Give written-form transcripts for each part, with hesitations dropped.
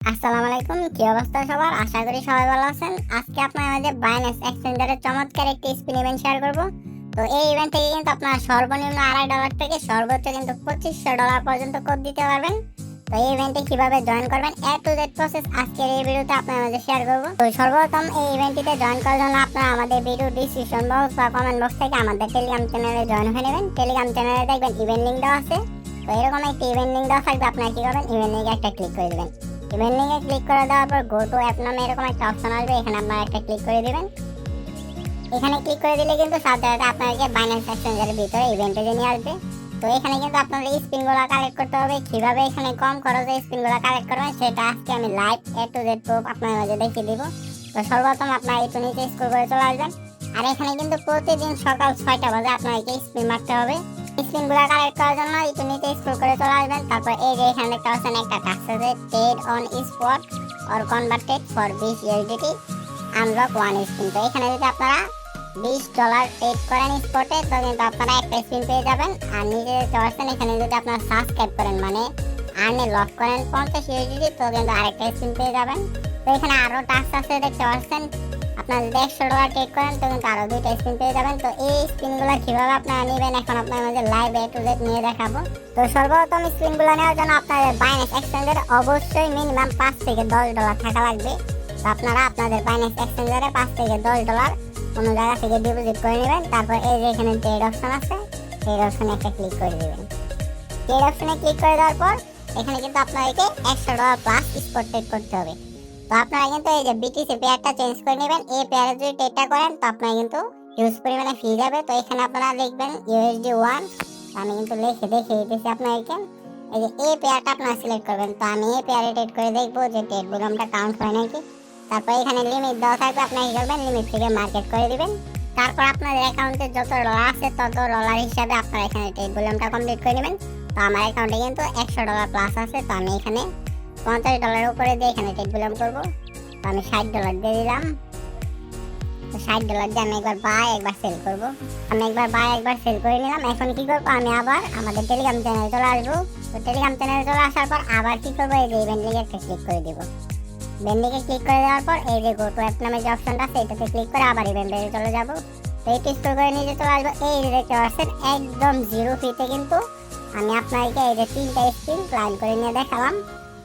আসসালামু আলাইকুম, কি অবস্থা সবার? আশা করি সবাই ভালো আছেন। আজকে আপনার মাঝে বাইন্যান্স এক্সচেঞ্জারের চমৎকার একটি স্পিন ইভেন্ট শেয়ার করব। তো এই ইভেন্ট থেকে কিন্তু আপনারা সর্বনিম্ন $2.5 থেকে সর্বোচ্চ কিন্তু $2500 পর্যন্ত কোড দিতে পারবেন। তো এই ইভেন্টে কিভাবে জয়েন করবেন এ টু জেড প্রসেস আজকের এই ভিডিওতে আপনার মাঝে শেয়ার করব। তো সর্বপ্রথম এই ইভেন্টটিতে জয়েন করার জন্য আপনারা আমাদের ভিডিও ডিসক্রিপশন বক্স বা কমেন্ট বক্স থেকে আমাদের টেলিগ্রাম চ্যানেলে জয়েন হয়ে নেবেন। টেলিগ্রাম চ্যানেলে দেখবেন ইভেন্ট লিংক দেওয়া আছে। তো এরকম একটি ইভেন্ট লিংক দেওয়া থাকবে, আপনারা কি করবেন, ইভেন্ট লিংকে একটা ক্লিক করে দেবেন। ইভেন্ট লিংকে ক্লিক করে দেওয়ার পর গো টু অ্যাপ নামে এরকম একটা অপশন আসবে, এখানে আপনারা একটা ক্লিক করে দিবেন। এখানে ক্লিক করে দিলে কিন্তু সাথে সাথে আপনাকে বাইন্যান্স এক্সচেঞ্জারের ভিতরে ইভেন্টে নিয়ে আসবে। তো এখানে কিন্তু আপনাদের স্পিনগুলো কালেক্ট করতে হবে। কিভাবে এখানে কম খরচে স্পিনগুলো কালেক্ট করবেন সেটা আজকে আমি live A to Z proof আপনার মাঝে দেখিয়ে দিব। তো সর্বপ্রথম আপনারা একটু নিচে স্ক্রল করে চলে আসবেন। আর এখানে কিন্তু প্রতিদিন সকাল 6টা বাজে আপনাকে স্পিন মারতে হবে। স্পিনগুলো কালেক্ট করার জন্য একটু নিচে স্ক্রল করে চলে আসবেন। তারপর এই যে এখানে দেখতে পাচ্ছেন একটা টাস্ক আছে, trade on spot or converted for 20 USDT unlock 1 spin. তো এখানে যদি আপনারা $20 ট্রেড করেন স্পটে তো কিন্তু আপনারা একটা স্পিন পেয়ে যাবেন। আর নিচে দেখতে পাচ্ছেন এখানে যদি আপনারা সাবস্ক্রাইব করেন মানে আর্নে লক করেন 50 USDT তো কিন্তু আরেকটা স্পিন পেয়ে যাবেন। তো এখানে আরো টাস্ক আছে দেখতে পাচ্ছেন, আপনারা যদি $100 ট্রেড করেন তো কিন্তু আরো 2টা স্পিন পেয়ে যাবেন। তো এই স্পিনগুলো কিভাবে আপনারা নেবেন এখন আপনার মাঝে লাইভ এ টু জেড নিয়ে দেখাবো। তো সর্বপ্রথম স্পিনগুলো নেওয়ার জন্য আপনাদের বাইন্যান্স এক্সচেঞ্জারে অবশ্যই মিনিমাম $5 থেকে $10 থাকা লাগবে। তো আপনারা আপনাদের বাইন্যান্স এক্সচেঞ্জারে $5 থেকে $10 কোনো জায়গা থেকে ডিপোজিট করে নেবেন। তারপর এই যে এখানে ট্রেড অপশন আছে, ট্রেড অপশনে একটা ক্লিক করে দিবেন। ট্রেড অপশনে ক্লিক করে দেওয়ার পর এখানে কিন্তু আপনাদেরকে $100 প্লাস স্পট ট্রেড করতে হবে। তো আপনারা কিন্তু এই যে বিটিসি পেয়ারটা চেঞ্জ করে নেবেন। এই পেয়ারে যদি ট্রেডটা করেন তো আপনারা কিন্তু হিউজ পরিমাণে ফি যাবে। তো এখানে আপনারা লিখবেন USD1। আমি কিন্তু লিখে দেখিয়ে দিতেছি আপনাদেরকে। এই যে এই পেয়ারটা আপনারা সিলেক্ট করবেন। তো আমি এই পেয়ারে ট্রেড করে দেখবো যে ট্রেড বোলামটা কাউন্ট হয় নাকি। তারপর এখানে লিমিট দেওয়া থাকবে, আপনারা কি করবেন, লিমিট থেকে মার্কেট করে দিবেন। তারপর আপনাদের অ্যাকাউন্টে যত ডলার আছে তত ডলার হিসাবে আপনারা এখানে ট্রেড ভলিউমটা কমপ্লিট করে নেবেন। তো আমার অ্যাকাউন্টে কিন্তু $100 প্লাস আছে। তো আমি এখানে $50 উপরে দিয়ে এখানে ট্রেড ভলিউম করবো। তো আমি $60 দিয়ে দিলাম। তো $60 দিয়ে আমি একবার বাই একবার সেল করবো। আমি একবার বাই একবার সেল করে নিলাম। এখন কি করবো, আমি আবার আমাদের টেলিগ্রাম চ্যানেলে চলে আসবো। তো টেলিগ্রাম চ্যানেলে চলে আসার পর আবার কি করবো, এই যে ইভেন্ট লিগে একটা ক্লিক করে দিব। ইভেন্টে ক্লিক করে দেওয়ার পর এই যে গো টু অ্যাপ নামে যে অপশনটা আছে এটাতে ক্লিক করে আবার ইভেন্টে চলে যাব। তো এইটা স্ক্রল করে নিচে চলে আসবো। এই যে দেখতে পাচ্ছেন একদম জিরো ফিতে কিন্তু আমি আপনাকে এই যে 3টা স্পিন ক্লাইম করে নিয়ে দেখালাম।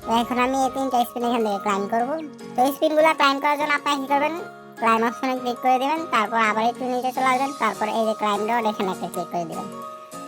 তো এখন আমি এই 3টা স্পিন এখান থেকে ক্লাইম করব। তো স্পিনগুলো ক্লাইম করার জন্য আপনারা কি করবেন, ক্লাইম অপশনে ক্লিক করে দেবেন। তারপর আবার একটু নিচে চলে আসবেন। তারপর এই যে ক্লাইম ডট এখানে একটা ক্লিক করে দেবেন।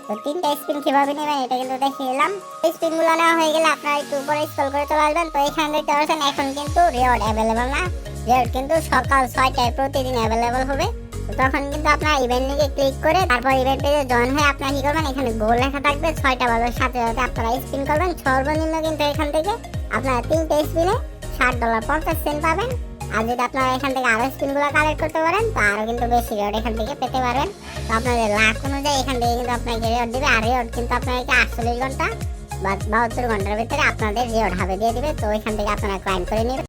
তো 3টা স্পিন কিভাবে নেবেন এটা কিন্তু দেখিয়ে দিলাম। এই স্পিনগুলো নেওয়া হয়ে গেলে আপনারা একটু উপরে স্ক্রল করে চলে আসবেন। তো এখানে দেখতে পাচ্ছেন এখন কিন্তু রিওয়ার্ড অ্যাভেলেবল না, রিওয়ার্ড কিন্তু সকাল 6টায় প্রতিদিন অ্যাভেলেবল হবে। তো তখন কিন্তু আপনারা ইভেন্ট লিগে ক্লিক করে তারপর ইভেন্ট পেজে জয়েন হয়ে আপনারা কি করবেন, এখানে গোল লেখা থাকবে 6টা বাজার সাথে সাথে আপনারা স্পিন করবেন। সর্বনিম্ন কিন্তু এখান থেকে আপনারা 3টে স্পিনে $60.50 পাবেন। আর যদি আপনারা এখান থেকে আরো স্পিনগুলো কালেক্ট করতে পারেন তো আরো কিন্তু বেশি রিওয়ার্ড এখান থেকে পেতে পারবেন। তো আপনাদের লাখ অনুযায়ী এখান থেকে কিন্তু আপনাকে রিওয়ার্ড দিবে। আর রিওয়ার্ড কিন্তু আপনাকে 48 ঘন্টা বা 72 ঘন্টার ভিতরে আপনাদের রিওয়ার্ড হাবে দিয়ে দিবে। তো এখান থেকে আপনারা ক্লাইম করে নেবেন।